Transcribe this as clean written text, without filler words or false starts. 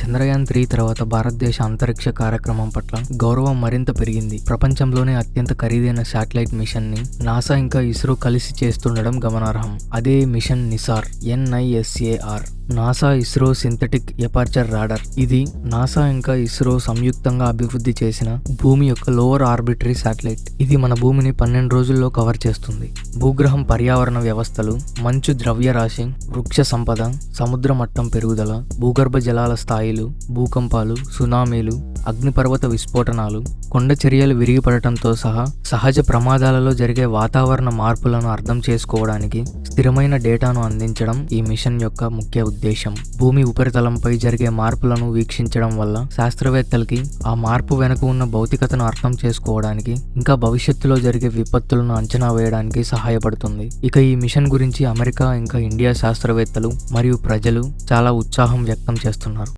చంద్రయాన్-3 తర్వాత భారతదేశ అంతరిక్ష కార్యక్రమం పట్ల గౌరవం మరింత పెరిగింది. ప్రపంచంలోనే అత్యంత ఖరీదైన శాటిలైట్ మిషన్ ని నాసా ఇంకా ఇస్రో కలిసి చేస్తుండడం గమనార్హం. అదే mission NISAR, NISAR. NASA ISRO synthetic aperture radar. ఇది నాసా ఇంకా ఇస్రో సంయుక్తంగా అభివృద్ధి చేసిన భూమి యొక్క లోవర్ ఆర్బిటరీ శాటిలైట్. ఇది మన భూమిని 12 రోజుల్లో కవర్ చేస్తుంది. భూగ్రహం పర్యావరణ వ్యవస్థలు, మంచు ద్రవ్యరాశి, వృక్ష సంపద, సముద్ర మట్టం పెరుగుదల, భూగర్భ జలాల స్థాయిలు, భూకంపాలు, సునామీలు, అగ్నిపర్వత విస్ఫోటనాలు, కొండ చర్యలు విరిగిపడటంతో సహా సహజ ప్రమాదాలలో జరిగే వాతావరణ మార్పులను అర్థం చేసుకోవడానికి స్థిరమైన డేటాను అందించడం ఈ మిషన్ యొక్క ముఖ్య ఉద్దేశం. భూమి ఉపరితలంపై జరిగే మార్పులను వీక్షించడం వల్ల శాస్త్రవేత్తలకి ఆ మార్పు వెనుక ఉన్న భౌతికతను అర్థం చేసుకోవడానికి ఇంకా భవిష్యత్తులో జరిగే విపత్తులను అంచనా వేయడానికి సహాయపడుతుంది. ఇక ఈ మిషన్ గురించి అమెరికా ఇంకా ఇండియా శాస్త్రవేత్తలు మరియు ప్రజలు చాలా ఉత్సాహం వ్యక్తం చేస్తున్నారు.